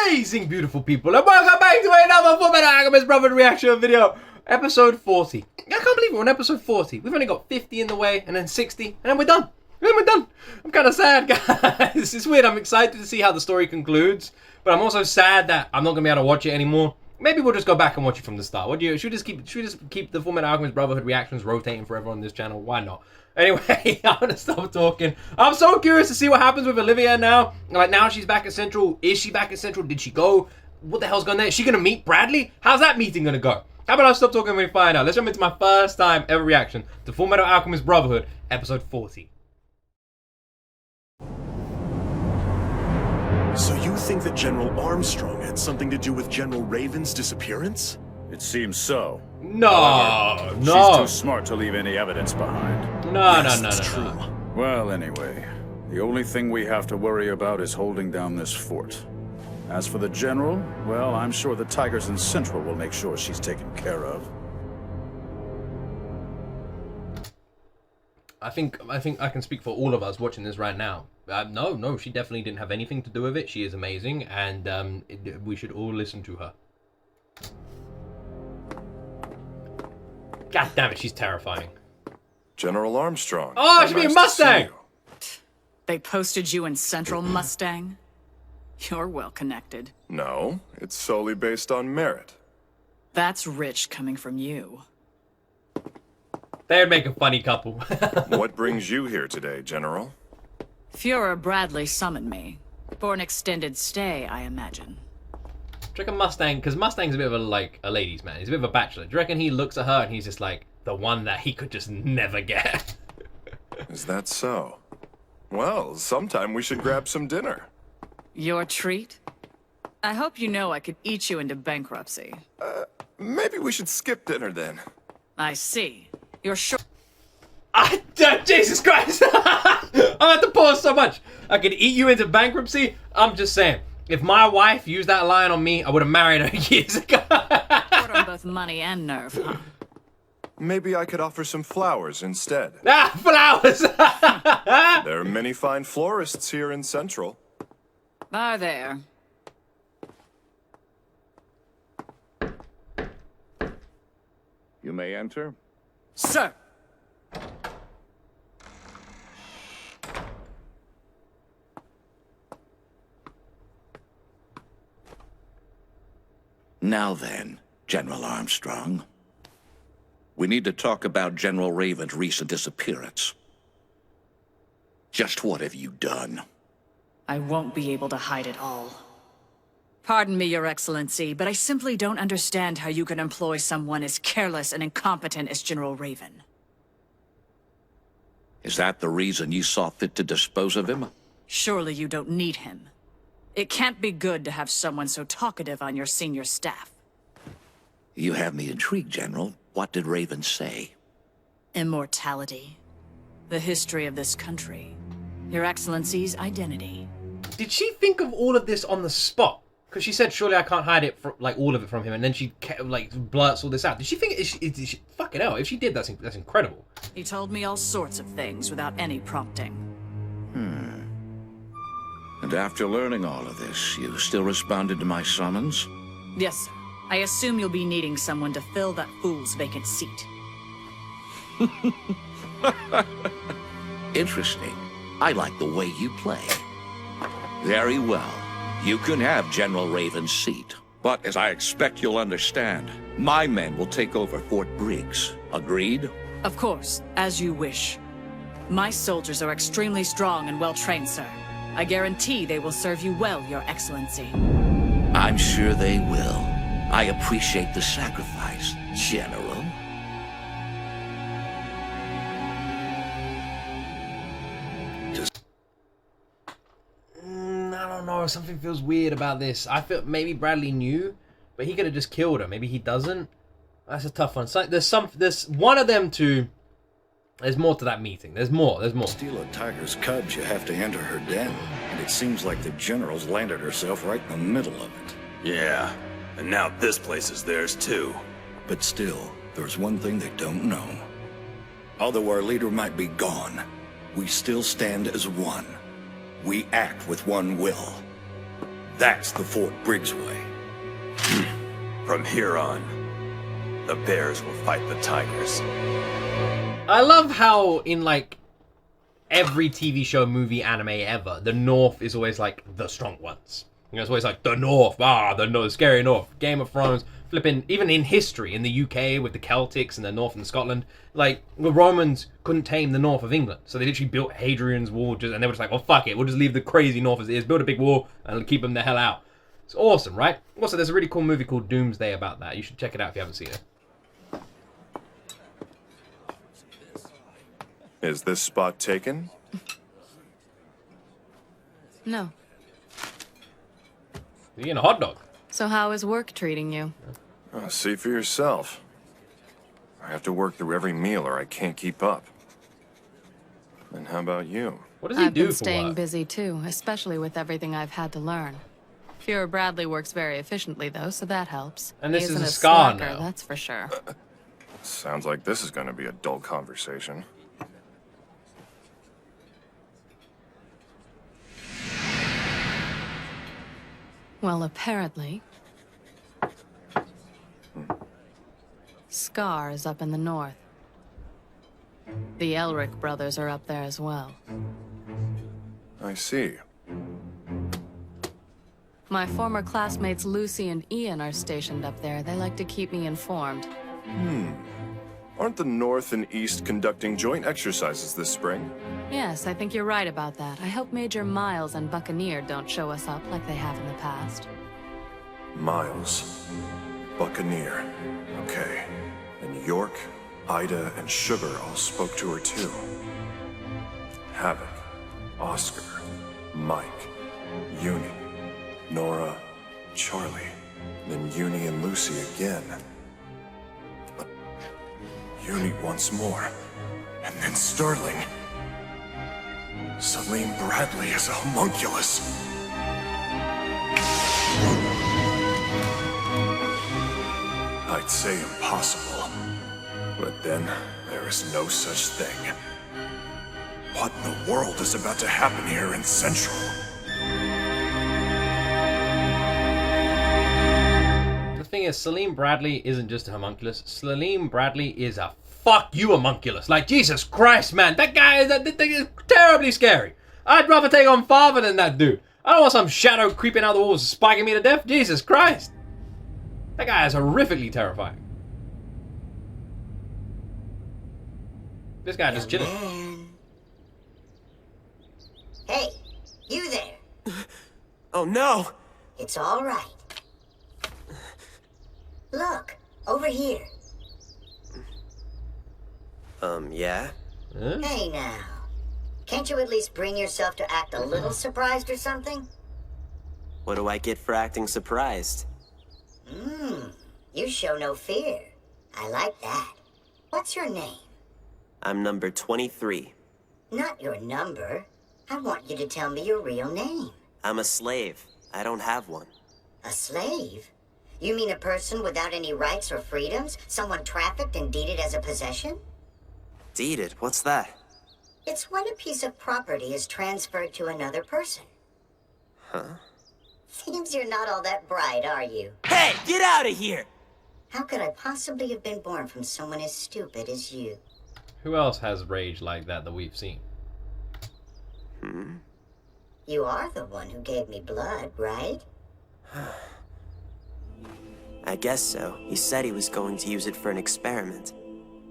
amazing, beautiful people, and welcome back to another FULLMETAL ALCHEMIST BROTHERHOOD reaction video, episode 40. I can't believe we're on episode 40. We've only got 50 in the way, and then 60, and then we're done. I'm kind of sad, guys. It's weird. I'm excited to see how the story concludes, but I'm also sad that I'm not going to be able to watch it anymore. Maybe we'll just go back and watch it from the start. What do you? Should we just keep the FULLMETAL ALCHEMIST BROTHERHOOD reactions rotating forever on this channel? Why not? Anyway, I'm gonna stop talking. I'm so curious to see what happens with Olivia now. Like, now she's back at Central. Is she back at Central? Did she go? What the hell's going there? Is she gonna meet Bradley? How's that meeting gonna go? How about I stop talking and we find out? Let's jump into my first time ever reaction to FULLMETAL ALCHEMIST BROTHERHOOD, episode 40. So you think that General Armstrong had something to do with General Raven's disappearance? It seems so. No, However, no. She's too smart to leave any evidence behind. No. Well, anyway, the only thing we have to worry about is holding down this fort. As for the general, well, I'm sure the Tigers in Central will make sure she's taken care of. I think I can speak for all of us watching this right now. No, she definitely didn't have anything to do with it. She is amazing, and we should all listen to her. God damn it, she's terrifying. General Armstrong. Oh, she mean Mustang! They posted you in Central, Mustang? You're well connected. No, it's solely based on merit. That's rich coming from you. They'd make a funny couple. What brings you here today, General? Führer Bradley summoned me. For an extended stay, I imagine. Do you reckon Mustang, because Mustang's a bit of a ladies' man. He's a bit of a bachelor. Do you reckon he looks at her and he's just like, the one that he could just never get? Is that so? Well, sometime we should grab some dinner. Your treat? I hope you know I could eat you into bankruptcy. Maybe we should skip dinner then. I see. You're sure. Jesus Christ! I have to pause so much. I could eat you into bankruptcy? I'm just saying. If my wife used that line on me, I would have married her years ago. short on both money and nerve, huh? Maybe I could offer some flowers instead. Ah, flowers! There are many fine florists here in Central. Are there? You may enter. Sir! Now then, General Armstrong. We need to talk about General Raven's recent disappearance. Just what have you done? I won't be able to hide it all. Pardon me, Your Excellency, but I simply don't understand how you can employ someone as careless and incompetent as General Raven. Is that the reason you saw fit to dispose of him? Surely you don't need him. It can't be good to have someone so talkative on your senior staff. You have me intrigued, General. What did Raven say? Immortality. The history of this country. Your Excellency's identity. Did she think of all of this on the spot? Because she said, surely I can't hide it, from, like, all of it from him, and then she, like, blurts all this out. Did she think, is she fucking hell, if she did, that's incredible. He told me all sorts of things without any prompting. And after learning all of this, you still responded to my summons? Yes, sir. I assume you'll be needing someone to fill that fool's vacant seat. Interesting. I like the way you play. Very well. You can have General Raven's seat. But as I expect you'll understand, my men will take over Fort Briggs. Agreed? Of course, as you wish. My soldiers are extremely strong and well-trained, sir. I guarantee they will serve you well, Your Excellency. I'm sure they will. I appreciate the sacrifice, General. I don't know, something feels weird about this. I feel maybe Bradley knew, but he could have just killed her. Maybe he doesn't. That's a tough one. So, there's one of them two. There's more to that meeting. There's more. To steal a tiger's cubs, you have to enter her den. And it seems like the general's landed herself right in the middle of it. Yeah, and now this place is theirs too. But still, there's one thing they don't know. Although our leader might be gone, we still stand as one. We act with one will. That's the Fort Briggs way. From here on, the bears will fight the tigers. I love how in like every TV show, movie, anime ever, the North is always like the strong ones. You know, it's always like the North, the North, scary North. Game of Thrones, flipping, even in history, in the UK with the Celtics and the North and Scotland, like the Romans couldn't tame the North of England, so they literally built Hadrian's Wall, and they were just like, well, fuck it, we'll just leave the crazy North as it is, build a big wall and keep them the hell out. It's awesome, right? Also, there's a really cool movie called Doomsday about that. You should check it out if you haven't seen it. Is this spot taken? No. You're getting a hot dog. So how is work treating you? See for yourself. I have to work through every meal or I can't keep up. And how about you? What does he I've do been for staying work? busy too, especially with everything I've had to learn. Fuhrer Bradley works very efficiently though, so that helps. And this He is isn't a scar slacker, now. that's for sure. Sounds like this is going to be a dull conversation. Well, apparently. Scar is up in the north. The Elric brothers are up there as well. I see. My former classmates Lucy and Ian are stationed up there. They like to keep me informed. Aren't the North and East conducting joint exercises this spring? Yes, I think you're right about that. I hope Major Miles and Buccaneer don't show us up like they have in the past. Miles. Buccaneer. Okay. And York, Ida, and Sugar all spoke to her too. Havoc. Oscar. Mike. Uni. Nora. Charlie. Then Uni and Lucy again. Uni once more. And then Sterling. Salim Bradley is a homunculus. I'd say impossible. But then, there is no such thing. What in the world is about to happen here in Central? The thing is, Salim Bradley isn't just a homunculus. Salim Bradley is a fuck you homunculus. Like, Jesus Christ, man. That guy is terribly scary. I'd rather take on Father than that dude. I don't want some shadow creeping out the walls spiking me to death. Jesus Christ. That guy is horrifically terrifying. This guy just chilling. Man. Hey, you there. Oh no! It's all right. Look, over here. Yeah? Huh? Hey now. Can't you at least bring yourself to act a little surprised or something? What do I get for acting surprised? You show no fear. I like that. What's your name? I'm number 23. Not your number. I want you to tell me your real name. I'm a slave. I don't have one. A slave? You mean a person without any rights or freedoms? Someone trafficked and deeded as a possession? Deeded? What's that? It's when a piece of property is transferred to another person. Huh? Seems you're not all that bright, are you? Hey, get out of here! How could I possibly have been born from someone as stupid as you? Who else has rage like that we've seen? You are the one who gave me blood, right? I guess so. He said he was going to use it for an experiment.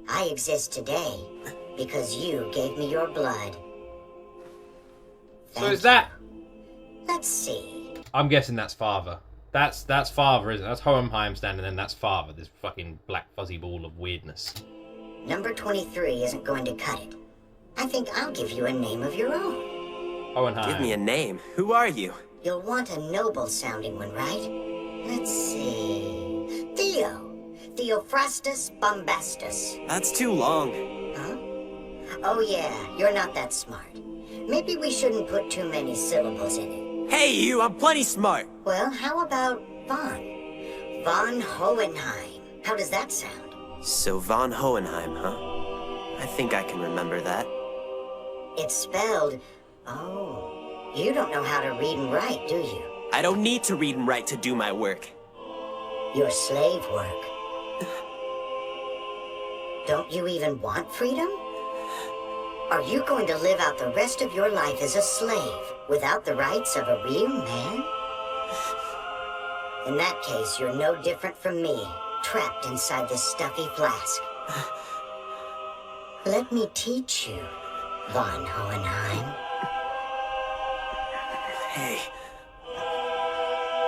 I exist today because you gave me your blood. So is that... Let's see. I'm guessing that's Father. That's Father, isn't it? That's Hohenheim standing and that's Father. This fucking black fuzzy ball of weirdness. Number 23 isn't going to cut it. I think I'll give you a name of your own. Hohenheim. Give me a name. Who are you? You'll want a noble-sounding one, right? Let's see. Theo. Theophrastus Bombastus. That's too long. Huh? Oh yeah, you're not that smart. Maybe we shouldn't put too many syllables in it. Hey you, I'm plenty smart. Well, how about Von? Von Hohenheim. How does that sound? So von Hohenheim, huh? I think I can remember that. It's spelled... Oh, you don't know how to read and write, do you? I don't need to read and write to do my work. Your slave work. Don't you even want freedom? Are you going to live out the rest of your life as a slave without the rights of a real man? In that case, you're no different from me, trapped inside this stuffy flask. Let me teach you, von Hohenheim. Hey.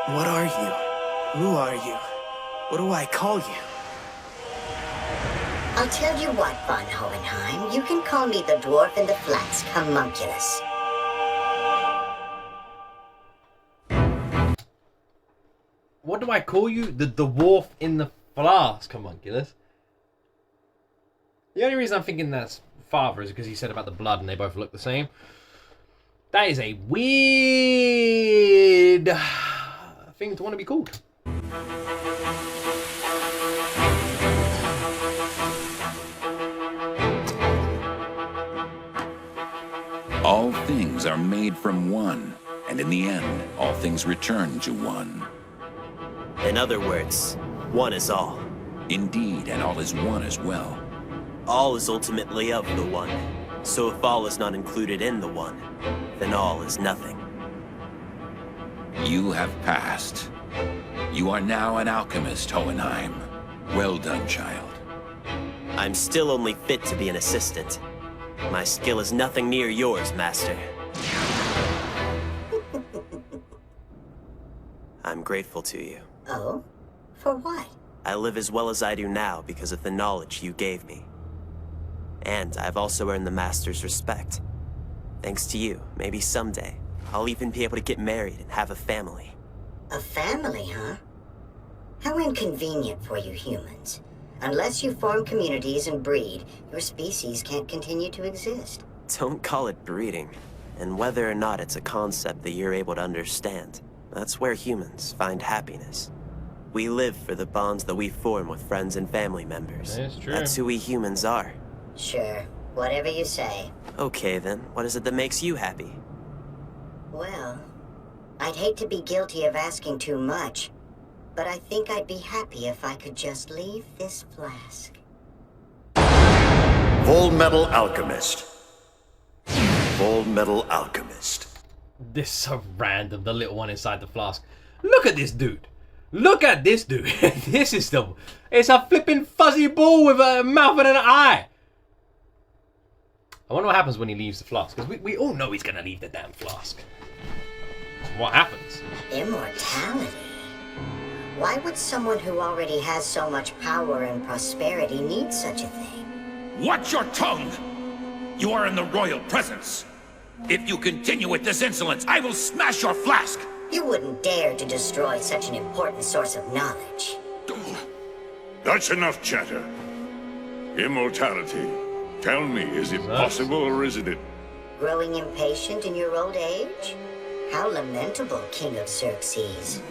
What are you? Who are you? What do I call you? I'll tell you what, von Hohenheim. You can call me the dwarf in the flask, homunculus. What do I call you? The dwarf in the flask, homunculus. The only reason I'm thinking that's father is because he said about the blood and they both look the same. That is a weird thing to want to be called. All things are made from one, and in the end, all things return to one. In other words, one is all. Indeed, and all is one as well. All is ultimately of the one. So if all is not included in the one, then all is nothing. You have passed. You are now an alchemist, Hohenheim. Well done, child. I'm still only fit to be an assistant. My skill is nothing near yours, Master. I'm grateful to you. Oh? For what? I live as well as I do now because of the knowledge you gave me. And I've also earned the Master's respect. Thanks to you, maybe someday, I'll even be able to get married and have a family. A family, huh? How inconvenient for you humans. Unless you form communities and breed, your species can't continue to exist. Don't call it breeding. And whether or not it's a concept that you're able to understand, that's where humans find happiness. We live for the bonds that we form with friends and family members. That's true. That's who we humans are. Sure, whatever you say. Okay then, what is it that makes you happy? Well, I'd hate to be guilty of asking too much, but I think I'd be happy if I could just leave this flask. Full Metal Alchemist. Full Metal Alchemist. This is so random, the little one inside the flask. Look at this dude. Look at this dude. This is it's a flipping fuzzy ball with a mouth and an eye. I wonder what happens when he leaves the flask, because we all know he's going to leave the damn flask. What happens? Immortality? Why would someone who already has so much power and prosperity need such a thing? Watch your tongue! You are in the royal presence. If you continue with this insolence, I will smash your flask! You wouldn't dare to destroy such an important source of knowledge. That's enough chatter. Immortality. Tell me, is it possible or isn't it? Growing impatient in your old age? How lamentable, King of Xerxes.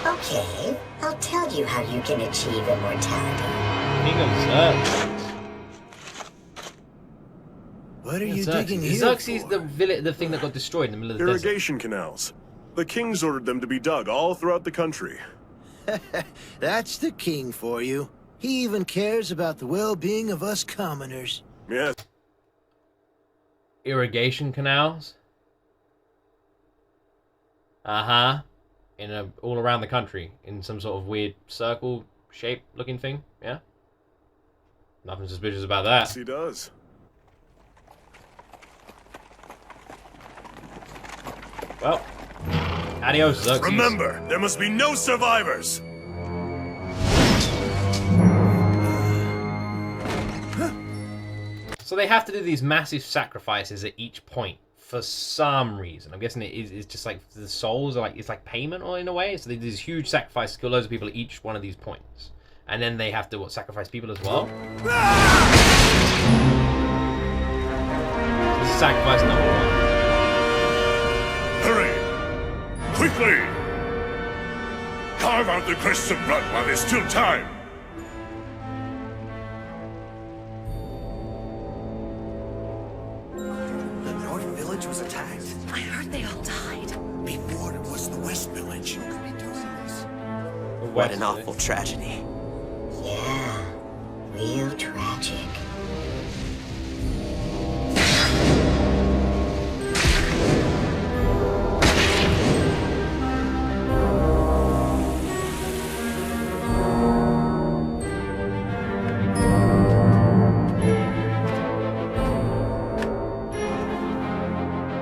Okay, I'll tell you how you can achieve immortality. King of Xerxes. What are you digging here Xerxes, for? the thing that got destroyed in the middle of the desert. Irrigation canals. The kings ordered them to be dug all throughout the country. That's the king for you. He even cares about the well-being of us commoners. Yes. Irrigation canals. Uh-huh. All around the country, in some sort of weird circle shape looking thing, yeah? Nothing suspicious about that. Yes, he does. Well, adios, Xerxes. Remember, there must be no survivors! So they have to do these massive sacrifices at each point for some reason. I'm guessing it's just like the souls are like, it's like payment or in a way. So they do these huge sacrifices, kill loads of people at each one of these points. And then they have to, sacrifice people as well? This is sacrifice number 1. Hurry! Quickly! Carve out the crests of blood while there's still time! The North Village was attacked. I heard they all died. What an West, awful tragedy. Yeah, real tragic.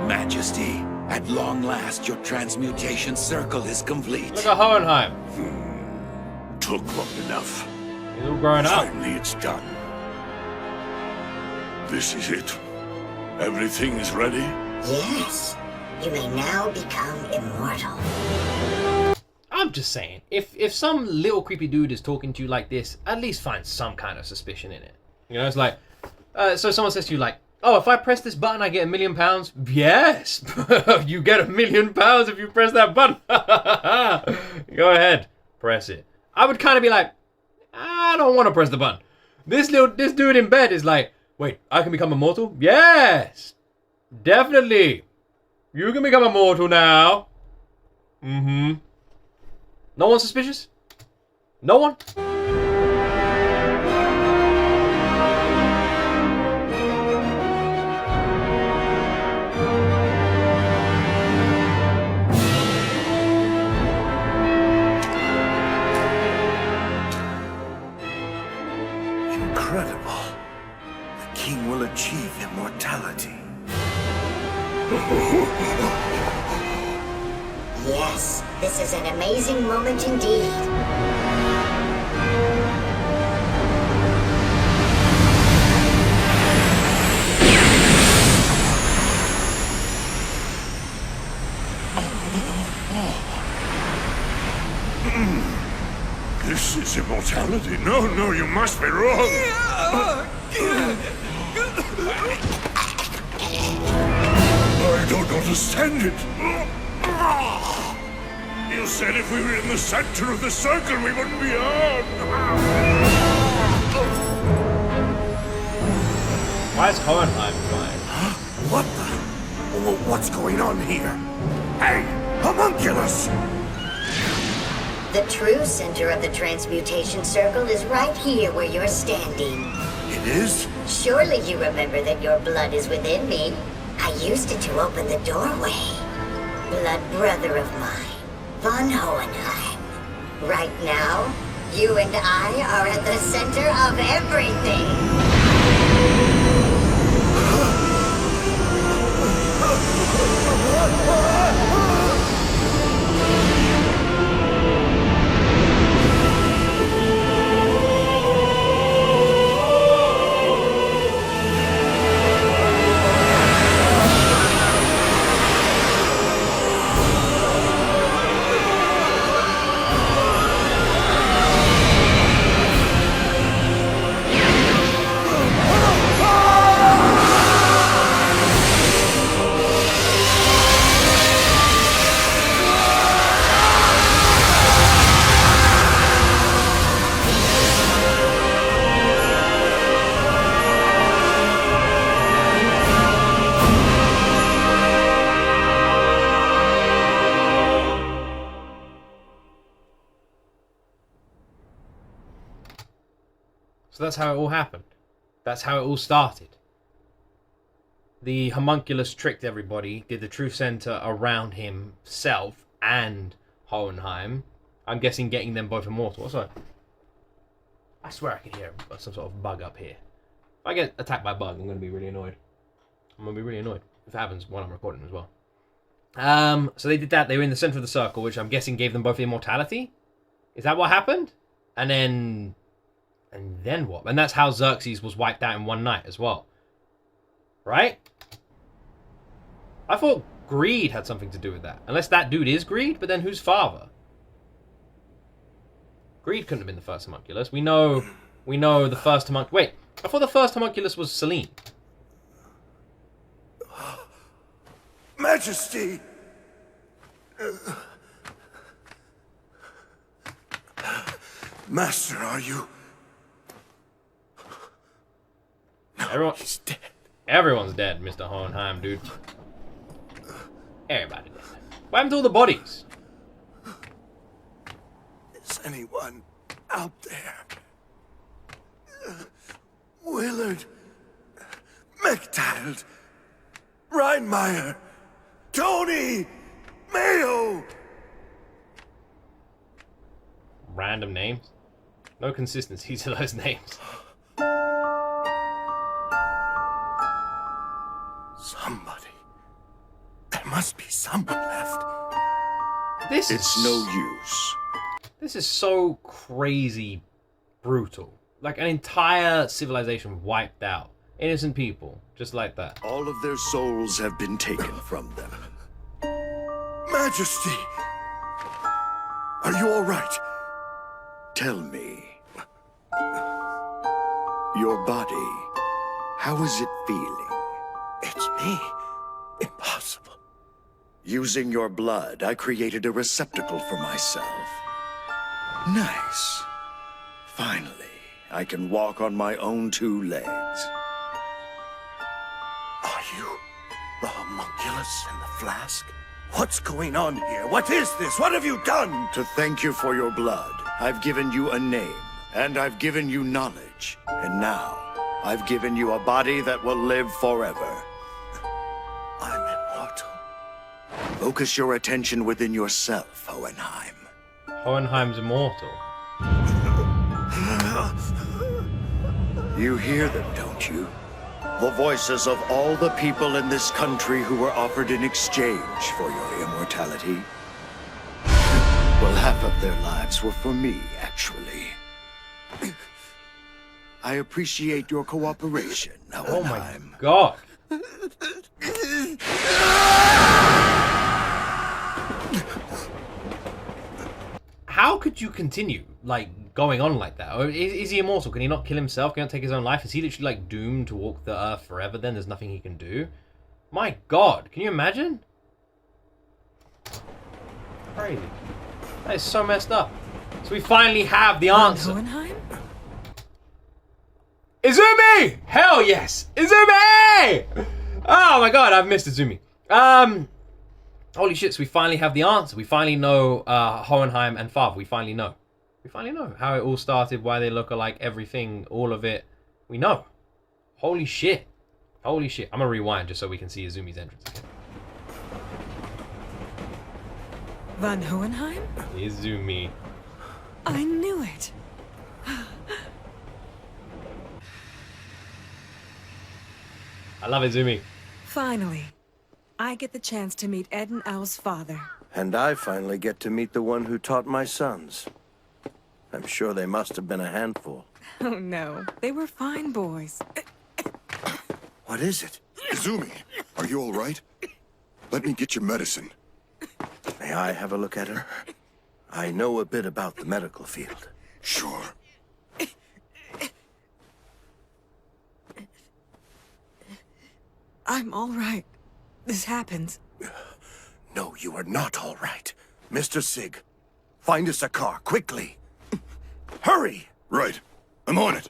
Majesty, at long last, your transmutation circle is complete. Look at Hohenheim. Took long enough. He's all grown up. Finally, it's done. This is it. Everything is ready? Yes, you may now become immortal. I'm just saying, if some little creepy dude is talking to you like this, at least find some kind of suspicion in it. You know, it's like, so someone says to you like, oh, if I press this button, I get £1 million. Yes, you get £1 million if you press that button. Go ahead, press it. I would kind of be like, I don't want to press the button. This dude in bed is like, wait, I can become immortal? Yes, definitely. You can become immortal now. Mm-hmm. No one suspicious? No one? Incredible. The king will achieve immortality. Yes, this is an amazing moment indeed. This is immortality. No, you must be wrong. I don't understand it. You said if we were in the center of the circle, we wouldn't be hurt. Why is Hohenheim flying? What the? What's going on here? Hey, homunculus! The true center of the transmutation circle is right here where you're standing. It is? Surely you remember that your blood is within me. I used it to open the doorway. Blood brother of mine, von Hohenheim. Right now, you and I are at the center of everything. So that's how it all happened. That's how it all started. The homunculus tricked everybody, did the truth center around himself and Hohenheim. I'm guessing getting them both immortal. So I swear I can hear some sort of bug up here. If I get attacked by a bug, I'm going to be really annoyed. I'm going to be really annoyed if it happens when I'm recording as well. So they did that. They were in the center of the circle, which I'm guessing gave them both immortality. Is that what happened? And then what? And that's how Xerxes was wiped out in one night as well. Right? I thought greed had something to do with that. Unless that dude is Greed, but then who's father? Greed couldn't have been the first homunculus. We know the first homunculus. Wait, I thought the first homunculus was Selene. Majesty! Master, are you? No, he's dead. Everyone's dead, Mr. Hohenheim, dude. Everybody dead. What happened to all the bodies? Is anyone out there. Willard, Mechtild, Reinmeyer, Tony, Mayo. Random names. No consistency to those names. Somebody. There must be someone left. This It's is no use. This is so crazy brutal. Like an entire civilization wiped out. Innocent people, just like that. All of their souls have been taken from them. Majesty! Are you all right? Tell me, your body, how is it feeling? It's me. Impossible. Using your blood, I created a receptacle for myself. Nice. Finally, I can walk on my own 2 legs. Are you the homunculus and the flask? What's going on here? What is this? What have you done? To thank you for your blood, I've given you a name, and I've given you knowledge. And now, I've given you a body that will live forever. I'm immortal. Focus your attention within yourself, Hohenheim. Hohenheim's immortal. You hear them, don't you? The voices of all the people in this country who were offered in exchange for your immortality. Well, half of their lives were for me, actually. I appreciate your cooperation, Hohenheim. Oh my god. How could you continue, like, going on like that? Or is he immortal? Can he not kill himself? Can he not take his own life? Is he literally, like, doomed to walk the earth forever then? There's nothing he can do? My god, can you imagine? Crazy. That is so messed up. So we finally have the answer. Hohenheim? Izumi! Hell yes! Izumi! Oh my god, I've missed Izumi. Holy shit, so we finally have the answer. We finally know Hohenheim and Father. We finally know. We finally know how it all started, why they look alike, everything, all of it. We know. Holy shit. Holy shit. I'm gonna rewind just so we can see Izumi's entrance again. Von Hohenheim? Izumi. I knew it. I love Izumi. Finally, I get the chance to meet Ed and Al's father. And I finally get to meet the one who taught my sons. I'm sure they must have been a handful. Oh no, they were fine boys. What is it? Izumi, are you all right? Let me get your medicine. May I have a look at her? I know a bit about the medical field. Sure. I'm all right. This happens. No, you are not all right. Mr. Sig, find us a car, quickly. Hurry! Right. I'm on it.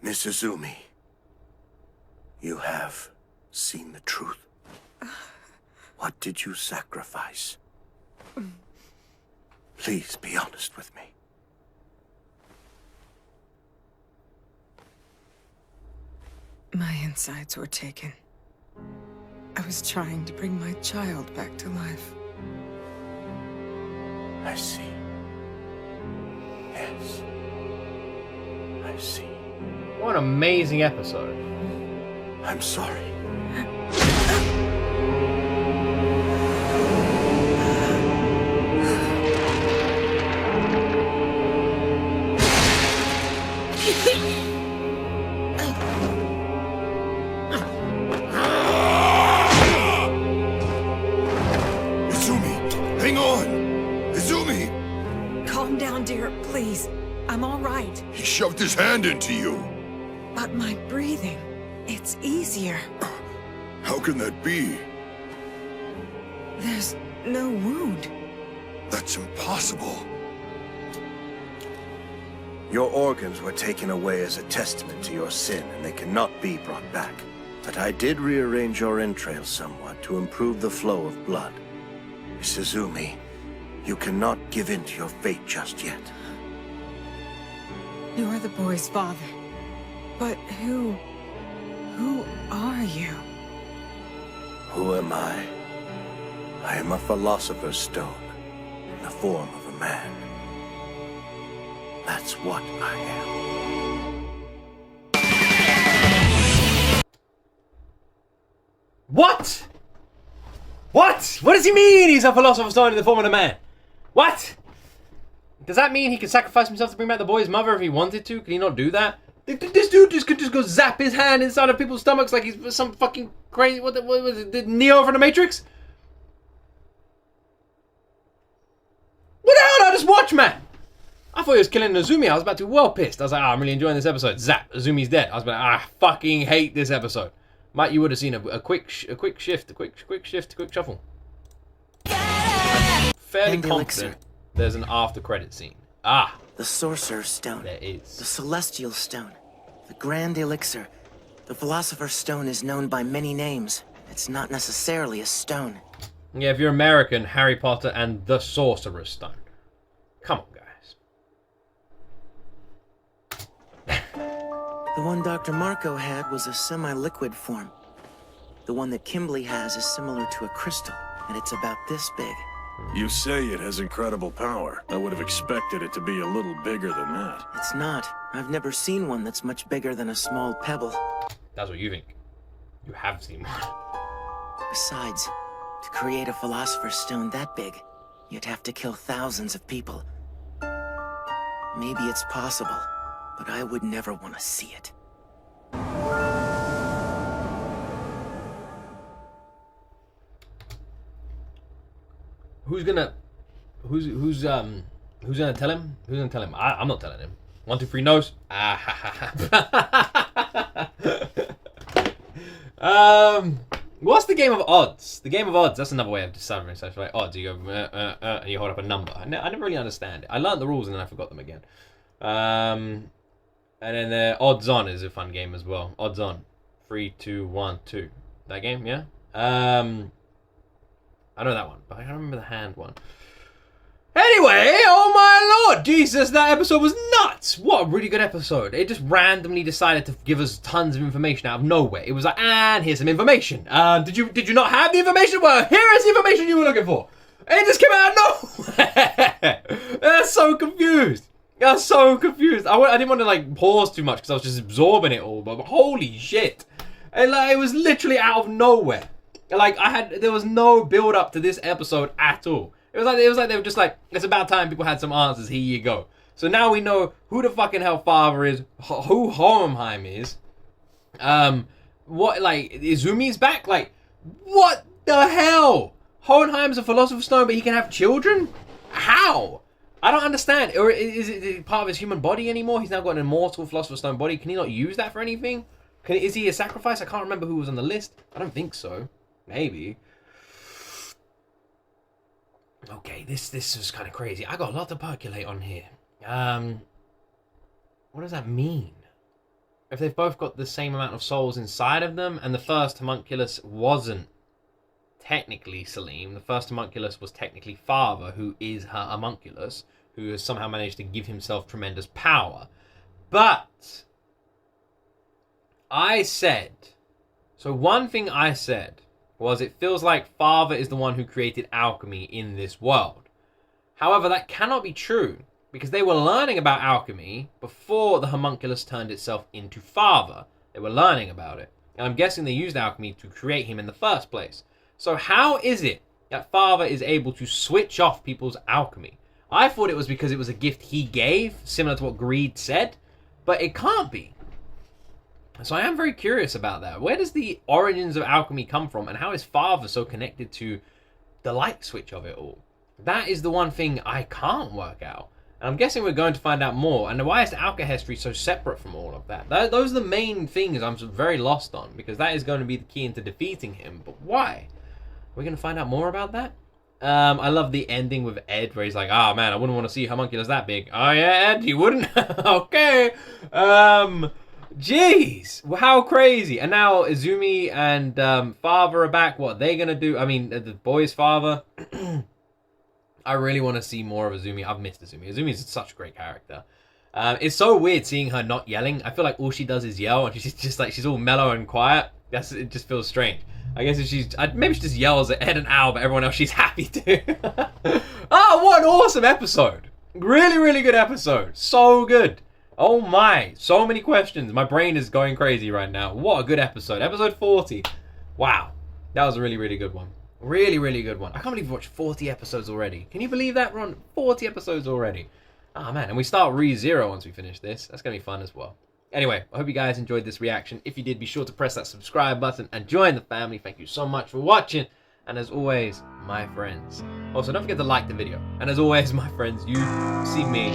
Miss Izumi, you have seen the truth. What did you sacrifice? Please be honest with me. My insides were taken. I was trying to bring my child back to life. I see. Yes. I see. What an amazing episode. I'm sorry. Please, I'm all right. He shoved his hand into you. But my breathing, it's easier. How can that be? There's no wound. That's impossible. Your organs were taken away as a testament to your sin, and they cannot be brought back. But I did rearrange your entrails somewhat to improve the flow of blood. Miss Izumi, you cannot give in to your fate just yet. You are the boy's father. But who are you? Who am I? I am a philosopher's stone, in the form of a man. That's what I am. What? What? What does he mean he's a philosopher's stone in the form of a man? What? Does that mean he could sacrifice himself to bring back the boy's mother if he wanted to? Can he not do that? This dude could just go zap his hand inside of people's stomachs like he's some fucking crazy... What was it? Did Neo from the Matrix? What the hell did I just watch, man? I thought he was killing Izumi. I was about to be well pissed. I was like, I'm really enjoying this episode. Zap, Izumi's dead. I was like, I fucking hate this episode. Mike, you would have seen a quick shift, a quick shuffle. Fairly And the confident elixir. there's an after credit scene. Ah, The Sorcerer's Stone. there is. The Celestial Stone. The Grand Elixir. The Philosopher's Stone is known by many names. It's not necessarily a stone. Yeah, if you're American, Harry Potter and the Sorcerer's Stone. Come on, guys. The one Dr. Marco had was a semi-liquid form. The one that Kimberly has is similar to a crystal, and it's about this big. You say it has incredible power. I would have expected it to be a little bigger than that. It's not. I've never seen one that's much bigger than a small pebble. That's what you think. You have seen one. Besides, to create a Philosopher's Stone that big, you'd have to kill thousands of people. Maybe it's possible, but I would never want to see it. Who's gonna tell him? Who's gonna tell him? I'm not telling him. 1, 2, 3 knows. What's the game of odds? The game of odds. That's another way of deciphering stuff. Like odds, you go and you hold up a number. I never really understand it. I learned the rules and then I forgot them again. And then the odds on is a fun game as well. Odds on, 3, 2, 1, 2. That game, yeah. I know that one, but I can't remember the hand one. Anyway, oh my lord, Jesus, that episode was nuts. What a really good episode. It just randomly decided to give us tons of information out of nowhere. It was like, and here's some information. Did you not have the information? Well, here is the information you were looking for. It just came out of nowhere. I'm so confused. I was so confused. I didn't want to like pause too much because I was just absorbing it all, but holy shit. And like, it was literally out of nowhere. Like there was no build up to this episode at all. It was like they were just like, it's about time people had some answers. Here you go. So now we know who the fucking hell Father is, who Hohenheim is. What like Izumi's back? Like, what the hell? Hohenheim's a Philosopher's Stone, but he can have children? How? I don't understand. Or is it part of his human body anymore? He's now got an immortal Philosopher's Stone body. Can he not use that for anything? Is he a sacrifice? I can't remember who was on the list. I don't think so. Maybe. Okay, this is kind of crazy. I got a lot to percolate on here. What does that mean? If they've both got the same amount of souls inside of them, and the first homunculus wasn't technically Salim, the first homunculus was technically Father, who is her homunculus, who has somehow managed to give himself tremendous power. But I said, so one thing I said was it feels like Father is the one who created alchemy in this world. However, that cannot be true, because they were learning about alchemy before the homunculus turned itself into Father. They were learning about it. And I'm guessing they used alchemy to create him in the first place. So how is it that Father is able to switch off people's alchemy? I thought it was because it was a gift he gave, similar to what Greed said, but it can't be. So I am very curious about that. Where does the origins of alchemy come from, and how is Father so connected to the light switch of it all? That is the one thing I can't work out. And I'm guessing we're going to find out more. And why is the alchemy so separate from all of that? Those are the main things I'm very lost on, because that is going to be the key into defeating him. But why? We're going to find out more about that? I love the ending with Ed, where he's like, oh man, I wouldn't want to see homunculus that big. Oh yeah, Ed, you wouldn't? Okay. Jeez, how crazy. And now Izumi and father are back. What are they gonna do? I mean, the boy's father. I really want to see more of Izumi. I've missed Izumi. Izumi is such a great character. It's so weird seeing her not yelling. I feel like all she does is yell, and she's just like, she's all mellow and quiet. It just feels strange. I guess if maybe she just yells at Ed and Al, but everyone else she's happy to. Oh, what an awesome episode. Really, really good episode. So good. Oh my, so many questions. My brain is going crazy right now. What a good episode. Episode 40. Wow. That was a really, really good one. Really, really good one. I can't believe we watched 40 episodes already. Can you believe that? We're on 40 episodes already. Oh man, and we start re-0 once we finish this. That's going to be fun as well. Anyway, I hope you guys enjoyed this reaction. If you did, be sure to press that subscribe button and join the family. Thank you so much for watching. And as always, my friends. Also, don't forget to like the video. And as always, my friends, you see me